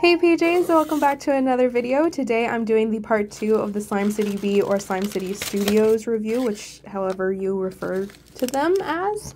Hey PJs, welcome back to another video. Today I'm doing the part 2 of the Slime City B or Slime City Studios review, which however you refer to them as.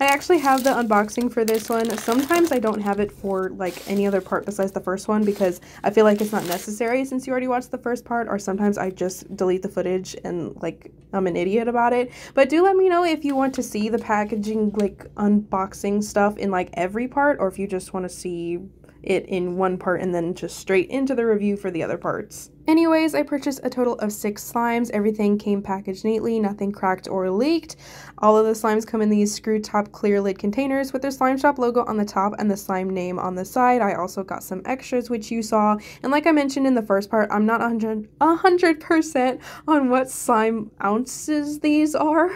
I actually have the unboxing for this one. Sometimes I don't have it for like any other part besides the first one because I feel like it's not necessary since you already watched the first part, or sometimes I just delete the footage and like I'm an idiot about it. But do let me know if you want to see the packaging like unboxing stuff in like every part, or if you just want to see it in one part and then just straight into the review for the other parts. Anyways, I purchased a total of 6 slimes. Everything came packaged neatly, nothing cracked or leaked. All of the slimes come in these screw top clear lid containers with their slime shop logo on the top and the slime name on the side. I also got some extras which you saw, and like I mentioned in the first part, I'm not 100% on what slime ounces these are.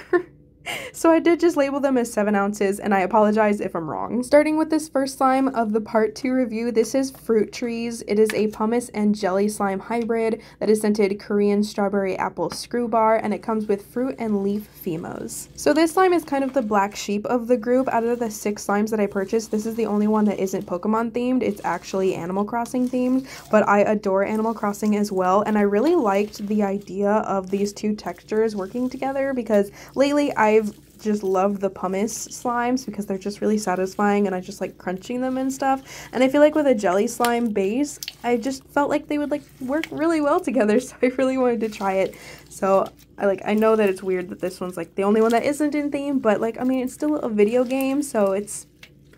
So I did just label them as 7 ounces, and I apologize if I'm wrong. Starting with this first slime of the part 2 review, this is Fruit Trees. It is a pumice and jelly slime hybrid that is scented Korean strawberry apple screw bar, and it comes with fruit and leaf phemos. So this slime is kind of the black sheep of the group. Out of the 6 slimes that I purchased, this is the only one that isn't Pokemon themed. It's actually Animal Crossing themed, but I adore Animal Crossing as well, and I really liked the idea of these two textures working together because lately I've just loved the pumice slimes because they're just really satisfying and I just like crunching them and stuff, and I feel like with a jelly slime base I just felt like they would like work really well together, so I really wanted to try it. So I know that it's weird that this one's like the only one that isn't in theme, but like I mean it's still a video game, so it's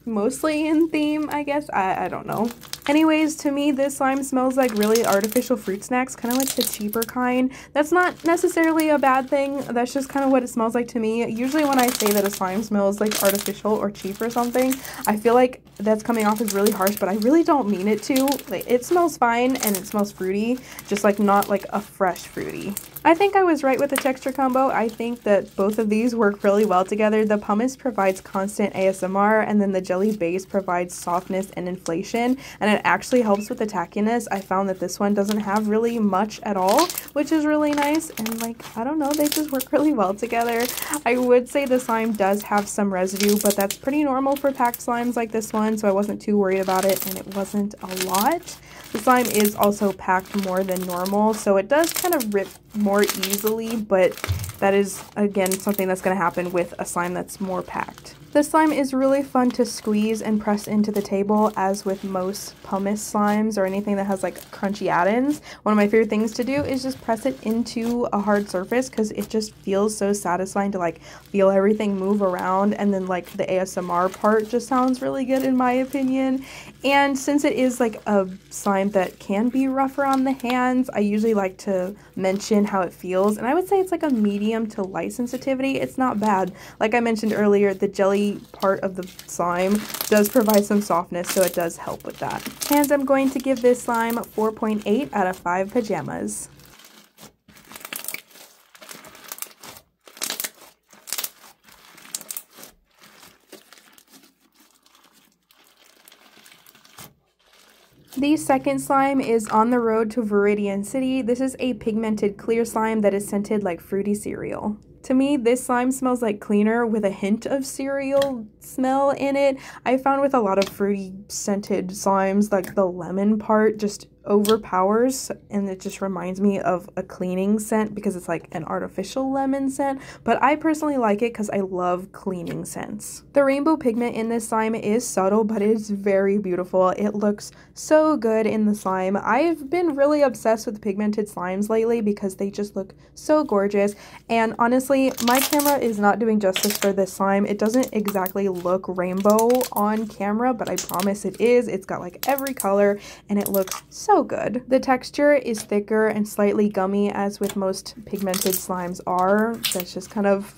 mostly in theme, I guess. I don't know. Anyways, to me this slime smells like really artificial fruit snacks, kind of like the cheaper kind. That's not necessarily a bad thing, that's just kind of what it smells like to me. Usually when I say that a slime smells like artificial or cheap or something, I feel like that's coming off as really harsh, but I really don't mean it to. Like, it smells fine and it smells fruity, just like not like a fresh fruity. I think I was right with the texture combo. I think that both of these work really well together. The pumice provides constant ASMR, and then the jelly base provides softness and inflation, and it actually helps with the tackiness. I found that this one doesn't have really much at all, which is really nice, and like, I don't know, they just work really well together. I would say the slime does have some residue, but that's pretty normal for packed slimes like this one, so I wasn't too worried about it, and it wasn't a lot. The slime is also packed more than normal, so it does kind of rip more easily, but that is, again, something that's going to happen with a slime that's more packed. This slime is really fun to squeeze and press into the table, as with most pumice slimes or anything that has like crunchy add-ins. One of my favorite things to do is just press it into a hard surface because it just feels so satisfying to like feel everything move around, and then like the ASMR part just sounds really good in my opinion. And since it is like a slime that can be rougher on the hands, I usually like to mention how it feels, and I would say it's like a medium to light sensitivity. It's not bad. Like I mentioned earlier, the jelly part of the slime does provide some softness, so it does help with that. And I'm going to give this slime 4.8 out of 5 pajamas. The second slime is On the Road to Viridian City. This is a pigmented clear slime that is scented like fruity cereal. To me, this slime smells like cleaner with a hint of cereal smell in it. I found with a lot of fruity scented slimes, like the lemon part just overpowers, and it just reminds me of a cleaning scent because it's like an artificial lemon scent, but I personally like it because I love cleaning scents. The rainbow pigment in this slime is subtle, but it's very beautiful. It looks so good in the slime. I've been really obsessed with pigmented slimes lately because they just look so gorgeous, and honestly my camera is not doing justice for this slime. It doesn't exactly look rainbow on camera, but I promise it is. It's got like every color and it looks so good. The texture is thicker and slightly gummy, as with most pigmented slimes are. That's just kind of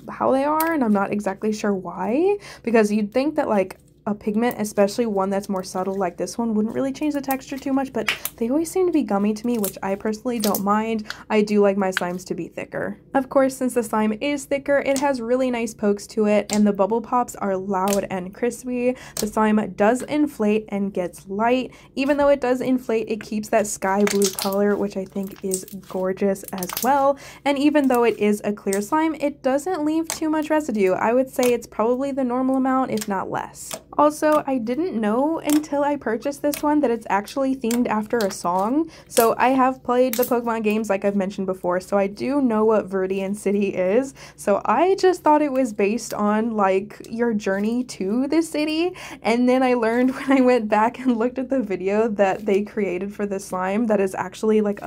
how they are, and I'm not exactly sure why, because you'd think that like a pigment, especially one that's more subtle like this one, wouldn't really change the texture too much, but they always seem to be gummy to me, which I personally don't mind. I do like my slimes to be thicker. Of course, since the slime is thicker, it has really nice pokes to it, and the bubble pops are loud and crispy. The slime does inflate and gets light. Even though it does inflate, it keeps that sky blue color, which I think is gorgeous as well. And even though it is a clear slime, it doesn't leave too much residue. I would say it's probably the normal amount, if not less. Also, I didn't know until I purchased this one that it's actually themed after a song. So I have played the Pokemon games like I've mentioned before, so I do know what Viridian City is. So I just thought it was based on like your journey to the city. And then I learned when I went back and looked at the video that they created for the slime that is actually like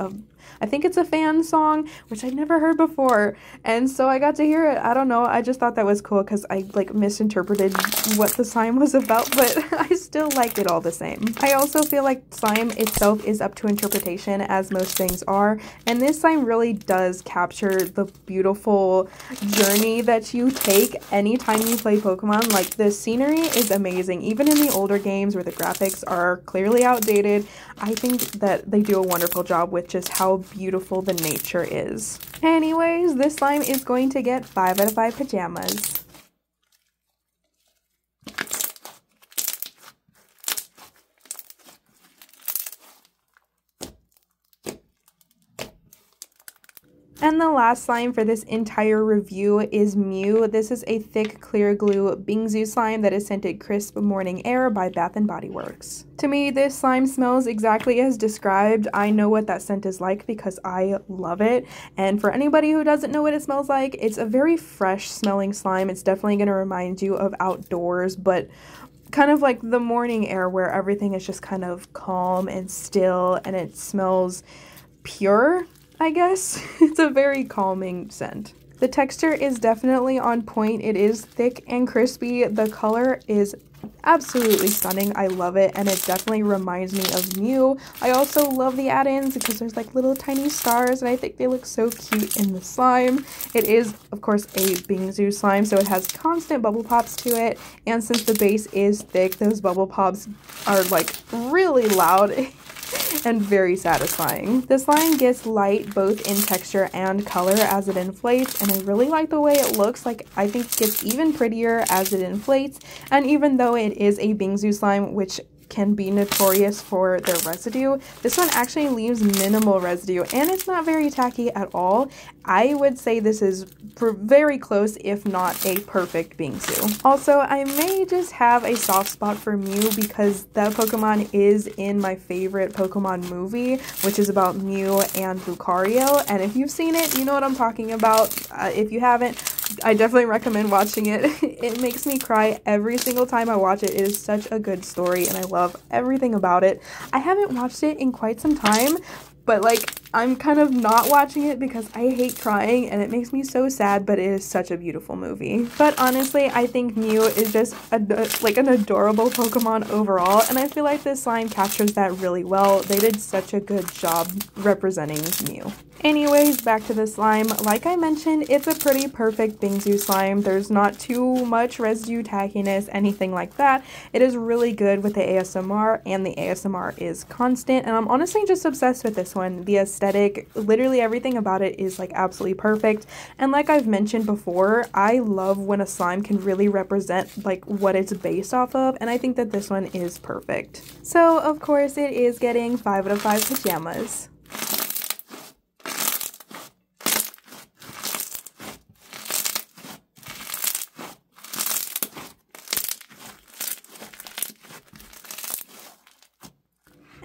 I think it's a fan song, which I'd never heard before. And so I got to hear it. I don't know. I just thought that was cool because I like misinterpreted what the slime was about, but I still like it all the same. I also feel like slime itself is up to interpretation, as most things are. And this slime really does capture the beautiful journey that you take anytime you play Pokemon. Like, the scenery is amazing. Even in the older games where the graphics are clearly outdated, I think that they do a wonderful job with just how beautiful the nature is. Anyways, this slime is going to get 5 out of 5 pajamas. And the last slime for this entire review is Mew. This is a thick clear glue Bingsu slime that is scented Crisp Morning Air by Bath & Body Works. To me, this slime smells exactly as described. I know what that scent is like because I love it. And for anybody who doesn't know what it smells like, it's a very fresh smelling slime. It's definitely going to remind you of outdoors, but kind of like the morning air where everything is just kind of calm and still and it smells pure, I guess. It's a very calming scent. The texture is definitely on point. It is thick and crispy. The color is absolutely stunning. I love it, and it definitely reminds me of Mew. I also love the add-ins because there's like little tiny stars, and I think they look so cute in the slime. It is, of course, a Bingsu slime, so it has constant bubble pops to it, and since the base is thick, those bubble pops are like really loud and very satisfying. The slime gets light both in texture and color as it inflates, and I really like the way it looks. Like, I think it gets even prettier as it inflates, and even though it is a Bingsu slime, which can be notorious for their residue, this one actually leaves minimal residue, and it's not very tacky at all. I would say this is very close, if not a perfect Bingsu. Also, I may just have a soft spot for Mew because that Pokemon is in my favorite Pokemon movie, which is about Mew and Lucario, and if you've seen it, you know what I'm talking about. If you haven't, I definitely recommend watching it. It makes me cry every single time I watch it. It is such a good story, and I love everything about it. I haven't watched it in quite some time, but like, I'm kind of not watching it because I hate crying and it makes me so sad, but it is such a beautiful movie. But honestly, I think Mew is just like an adorable Pokemon overall, and I feel like this slime captures that really well. They did such a good job representing Mew. Anyways, back to the slime. Like I mentioned, it's a pretty perfect Bingsu slime. There's not too much residue, tackiness, anything like that. It is really good with the ASMR, and the ASMR is constant, and I'm honestly just obsessed with this one. The aesthetic, literally everything about it is like absolutely perfect, and like I've mentioned before, I love when a slime can really represent like what it's based off of, and I think that this one is perfect. So of course it is getting 5 out of 5 pajamas.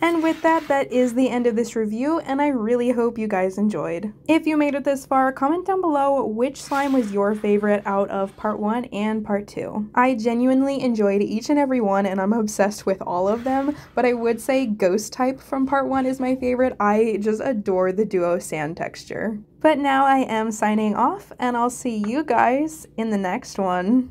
And with that, that is the end of this review, and I really hope you guys enjoyed. If you made it this far, comment down below which slime was your favorite out of part 1 and part 2. I genuinely enjoyed each and every one, and I'm obsessed with all of them, but I would say Ghost type from part 1 is my favorite. I just adore the duo sand texture. But now I am signing off, and I'll see you guys in the next one.